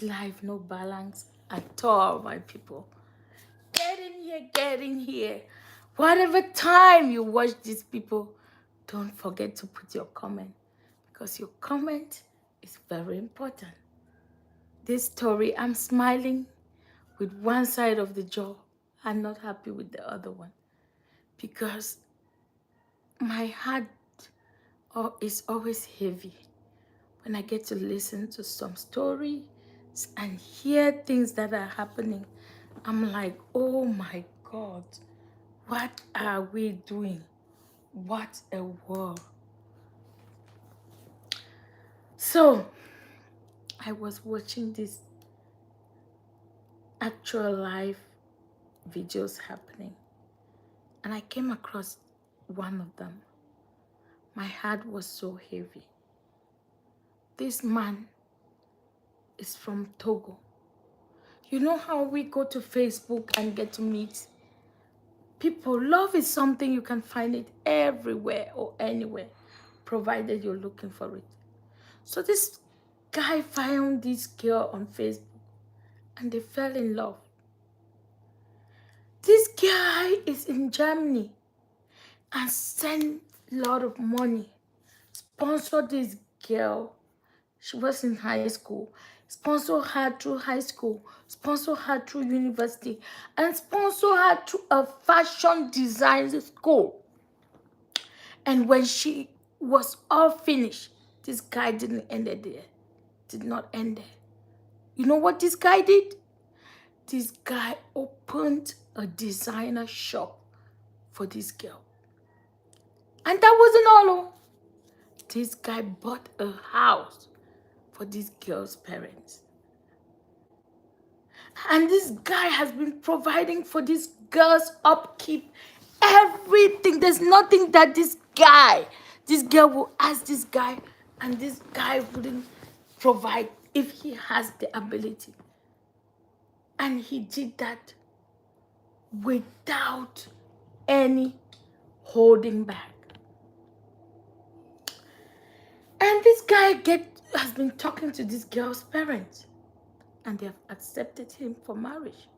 This life no balance at all, my people. Get in here, get in here. Whatever time you watch these people, don't forget to put your comment, because your comment is very important. This story, I'm smiling with one side of the jaw. I'm not happy with the other one, because my heart is always heavy when I get to listen to some stories and hear things that are happening. I'm like, oh my God, what are we doing? What a world. So I was watching these actual live videos happening, and I came across one of them. My heart was so heavy. This man is from Togo. You know how we go to Facebook and get to meet people? Love is something you can find it everywhere or anywhere, provided you're looking for it. So this guy found this girl on Facebook and they fell in love. This guy is in Germany and sent a lot of money, sponsored this girl. She was in high school, sponsor her through high school, sponsor her through university, and sponsor her through a fashion design school. And when she was all finished, this guy didn't end it there. Did not end there. You know what this guy did? This guy opened a designer shop for this girl. And that wasn't all. This guy bought a house for this girl's parents. And this guy has been providing for this girl's upkeep, everything. There's nothing that this girl will ask this guy, and this guy wouldn't provide if he has the ability. And he did that without any holding back. And this guy has been talking to this girl's parents, and they have accepted him for marriage.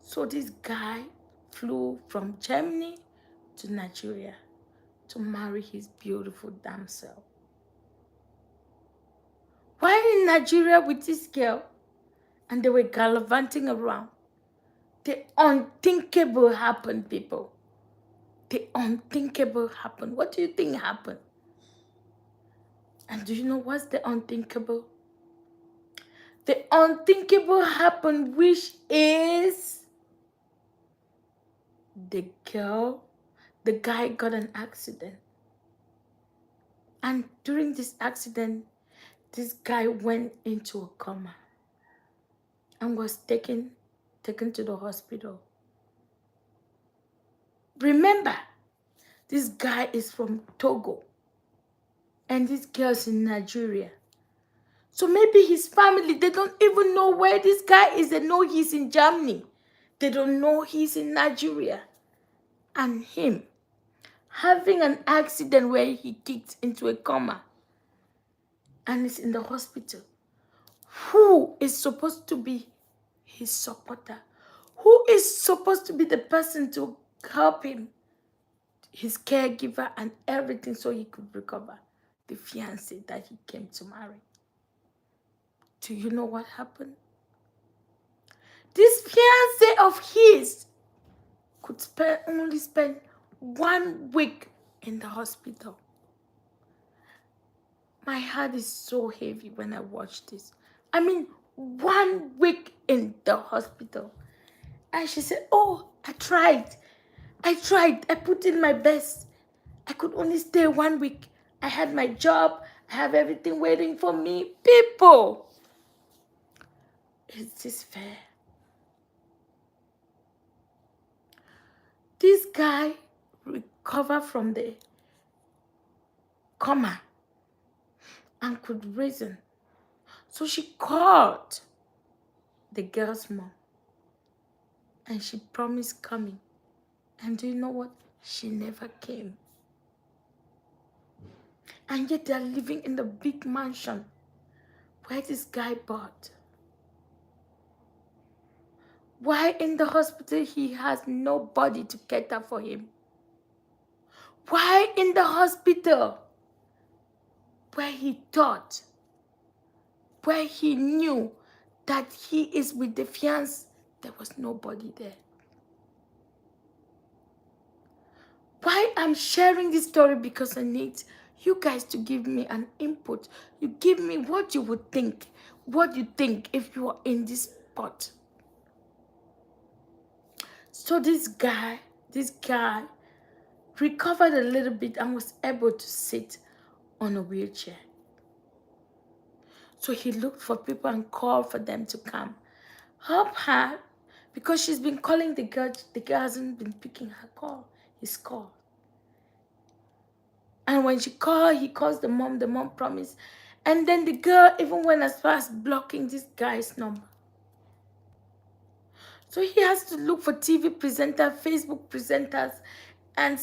So this guy flew from Germany to Nigeria to marry his beautiful damsel. While in Nigeria with this girl, and they were gallivanting around, the unthinkable happened, people. The unthinkable happened. What do you think happened? And do you know what's the unthinkable? The unthinkable happened, which is the guy got an accident. And during this accident, this guy went into a coma and was taken to the hospital. Remember, this guy is from Togo and this girl's in Nigeria. So maybe his family, they don't even know where this guy is. They know he's in Germany. They don't know he's in Nigeria. And him having an accident where he kicked into a coma and is in the hospital. Who is supposed to be his supporter? Who is supposed to be the person to help him? His caregiver and everything, so he could recover. The fiancé that he came to marry. Do you know what happened? This fiancé of his could only spend 1 week in the hospital. My heart is so heavy when I watch this. I mean, 1 week in the hospital. And she said, oh, I tried. I put in my best. I could only stay 1 week. I had my job. I have everything waiting for me. People, is this fair? This guy recovered from the coma and could reason. So she called the girl's mom and she promised coming. And do you know what? She never came. And yet they are living in the big mansion where this guy bought. Why in the hospital he has nobody to cater for him? Why in the hospital where he thought, where he knew that he is with the fiancé, there was nobody there? Why I'm sharing this story? Because I need you guys to give me an input. You give me what you would think, what you think if you are in this spot. So this guy recovered a little bit and was able to sit on a wheelchair. So he looked for people and called for them to come help her, because she's been calling the girl. The girl hasn't been picking his call. And when she called, he calls the mom. The mom promised. And then the girl even went as far as blocking this guy's number. So he has to look for TV presenters, Facebook presenters, and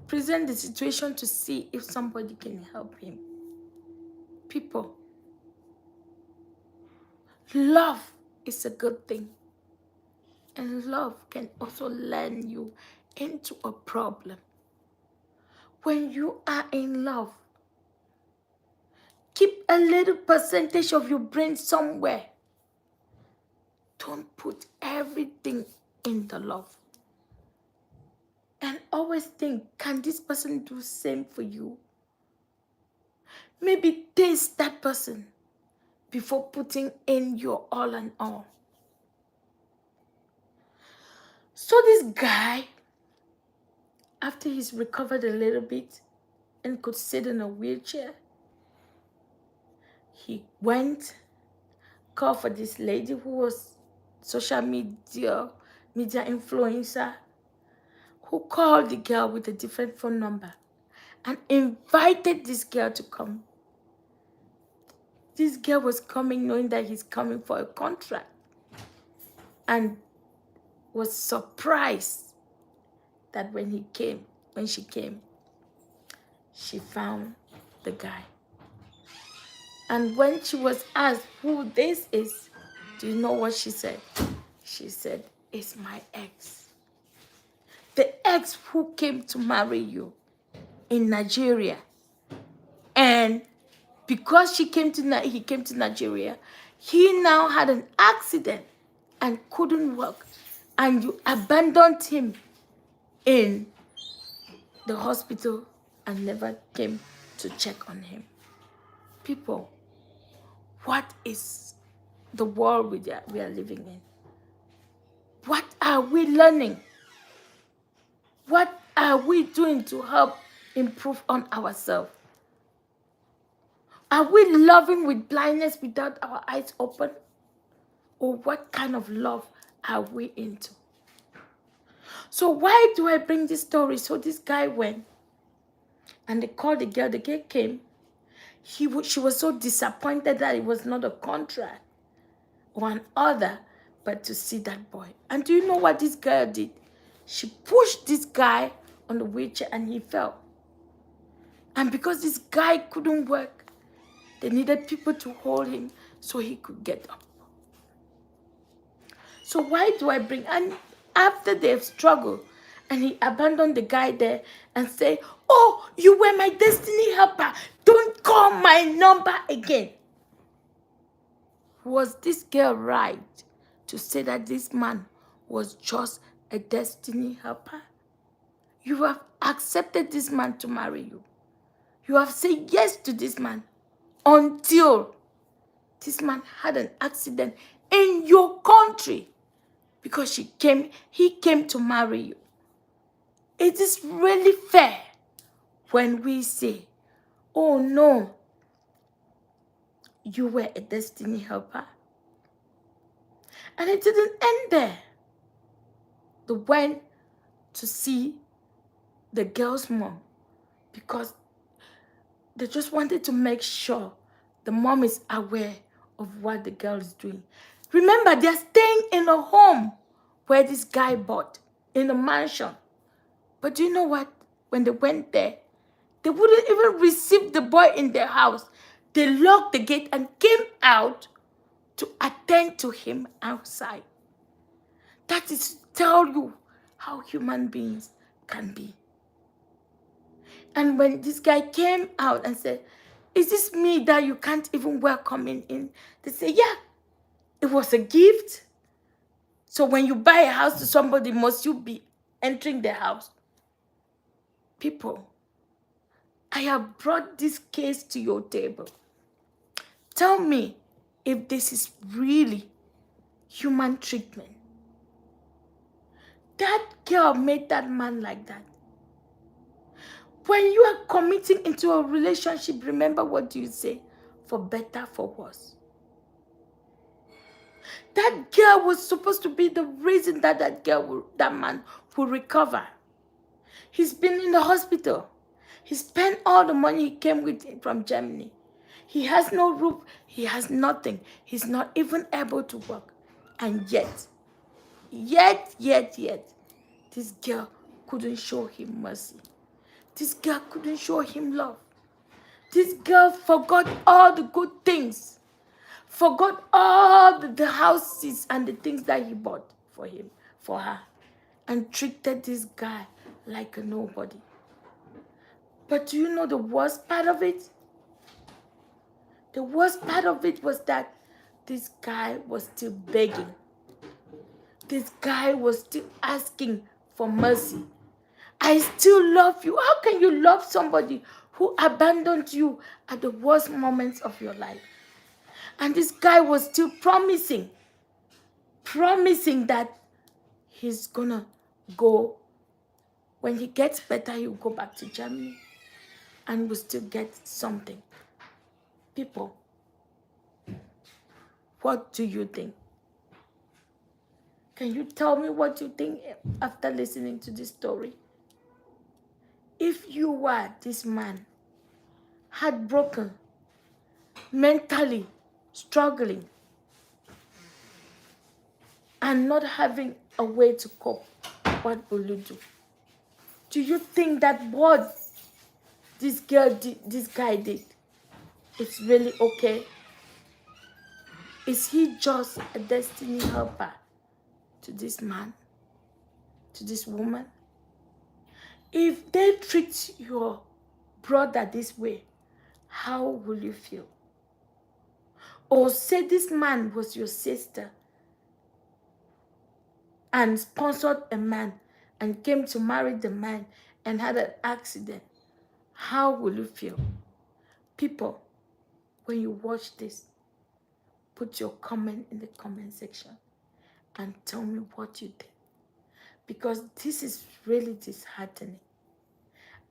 present the situation to see if somebody can help him. People, love is a good thing. And love can also land you into a problem. When you are in love, keep a little percentage of your brain somewhere. Don't put everything in the love. And always think, can this person do the same for you? Maybe taste that person before putting in your all and all. So this guy, after he's recovered a little bit and could sit in a wheelchair, he went, called for this lady who was social media influencer, who called the girl with a different phone number and invited this girl to come. This girl was coming knowing that he's coming for a contract, and was surprised that when she came, she found the guy. And when she was asked who this is, do you know what she said? She said, it's my ex. The ex who came to marry you in Nigeria. And because he came to Nigeria, he now had an accident and couldn't work. And you abandoned him in the hospital and never came to check on him. People, what is the world we are living in? What are we learning? What are we doing to help improve on ourselves? Are we loving with blindness without our eyes open? Or what kind of love are we into? So why do I bring this story? So this guy went and they called the girl. The girl came. She was so disappointed that it was not a contract or an order, but to see that boy. And do you know what this girl did? She pushed this guy on the wheelchair and he fell. And because this guy couldn't work, they needed people to hold him so he could get up. So why do I bring? And after they've struggled, and he abandoned the guy there and say, oh, you were my destiny helper. Don't call my number again. Was this girl right to say that this man was just a destiny helper? You have accepted this man to marry you. You have said yes to this man until this man had an accident in your country because he came to marry you. It is really fair when we say, oh no, you were a destiny helper. And it didn't end there. They went to see the girl's mom because they just wanted to make sure the mom is aware of what the girl is doing. Remember, they're staying in a home where this guy bought, in a mansion. But do you know what? When they went there, they wouldn't even receive the boy in their house. They locked the gate and came out to attend to him outside. That is to tell you how human beings can be. And when this guy came out and said, is this me that you can't even welcome in? They say, yeah, it was a gift. So when you buy a house to somebody, must you be entering the house? People, I have brought this case to your table. Tell me if this is really human treatment. That girl made that man like that. When you are committing into a relationship, remember what do you say? For better, for worse. That girl was supposed to be the reason that that man will recover. He's been in the hospital. He spent all the money he came with from Germany. He has no roof. He has nothing. He's not even able to work. And yet, this girl couldn't show him mercy. This girl couldn't show him love. This girl forgot all the good things. Forgot all the houses and the things that he bought for him, for her. And treated this guy like a nobody. But do you know the worst part of it? The worst part of it was that this guy was still begging. This guy was still asking for mercy. I still love you. How can you love somebody who abandoned you at the worst moments of your life? And this guy was still promising that he's gonna go. When he gets better, he'll go back to Germany and will still get something. People, what do you think? Can you tell me what you think after listening to this story? If you were this man, heartbroken, mentally struggling, and not having a way to cope, what will you do? Do you think that what this guy did, it's really okay? Is he just a destiny helper to this man, to this woman? If they treat your brother this way, how will you feel? Or say this man was your sister and sponsored a man and came to marry the man and had an accident, how will you feel? People, when you watch this, put your comment in the comment section and tell me what you think. Because this is really disheartening.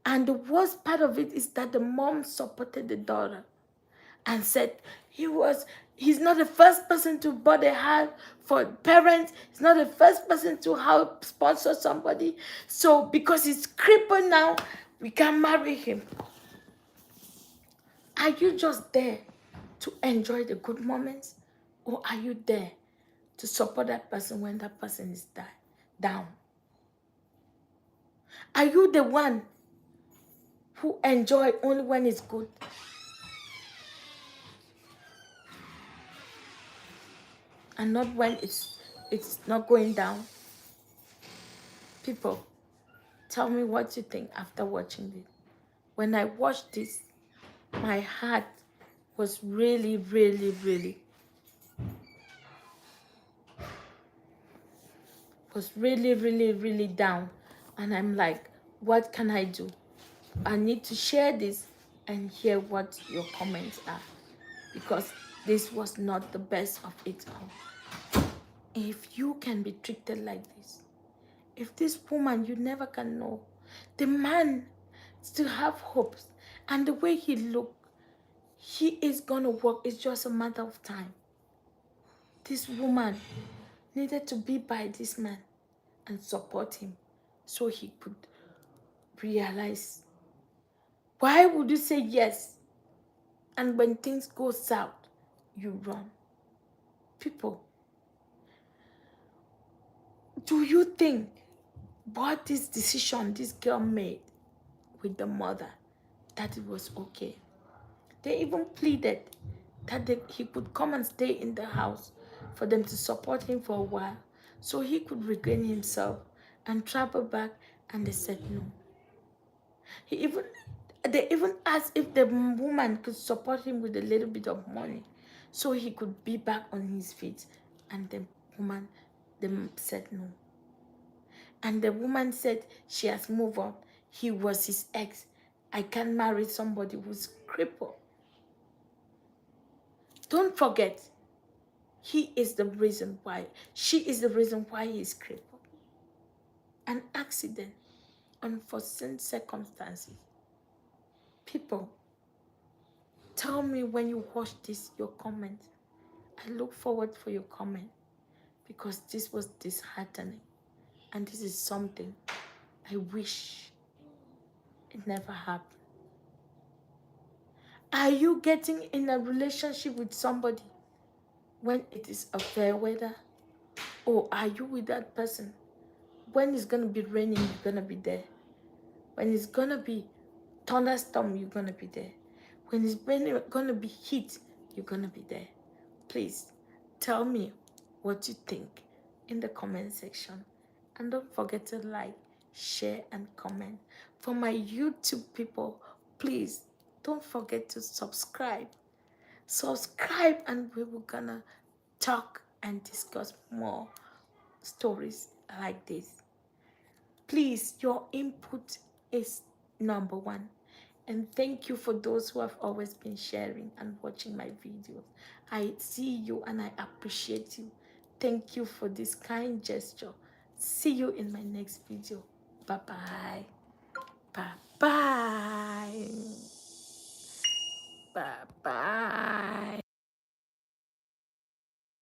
And the worst part of it is that the mom supported the daughter and said he's not the first person to bother her for parents. He's not the first person to help sponsor somebody. So because he's crippled now, we can marry him. Are you just there to enjoy the good moments? Or are you there to support that person when that person is down? Are you the one who enjoy only when it's good? And not when it's not going down? People, tell me what you think after watching this. When I watched this, my heart was really, really, really down. And I'm like, what can I do? I need to share this and hear what your comments are. Because this was not the best of it all. If you can be treated like this, if this woman, you never can know, the man still have hopes, and the way he look, he is gonna work. It's just a matter of time. This woman needed to be by this man and support him so he could realize. Why would you say yes, and when things go south, you run? People, do you think what this decision this girl made with the mother, that it was okay? They even pleaded that he could come and stay in the house for them to support him for a while, so he could regain himself and travel back, and they said no. He even they even asked if the woman could support him with a little bit of money so he could be back on his feet, and the woman said no. And the woman said she has moved on. He was his ex. I can't marry somebody who's crippled. Don't forget, he is the reason why. She is the reason why he is crippled. An accident, unforeseen circumstances. People, tell me when you watch this, your comment. I look forward for your comment because this was disheartening. And this is something I wish it never happened. Are you getting in a relationship with somebody when it is a fair weather? Or are you with that person when it's going to be raining, you're going to be there? When it's going to be thunderstorm, you're going to be there? When it's going to be heat, you're going to be there? Please tell me what you think in the comment section. And don't forget to like, share, and comment. For my YouTube people, please don't forget to subscribe. Subscribe, and we will gonna talk and discuss more stories like this. Please, your input is number one. And thank you for those who have always been sharing and watching my videos. I see you and I appreciate you. Thank you for this kind gesture. See you in my next video. Bye-bye. Bye-bye. Bye-bye.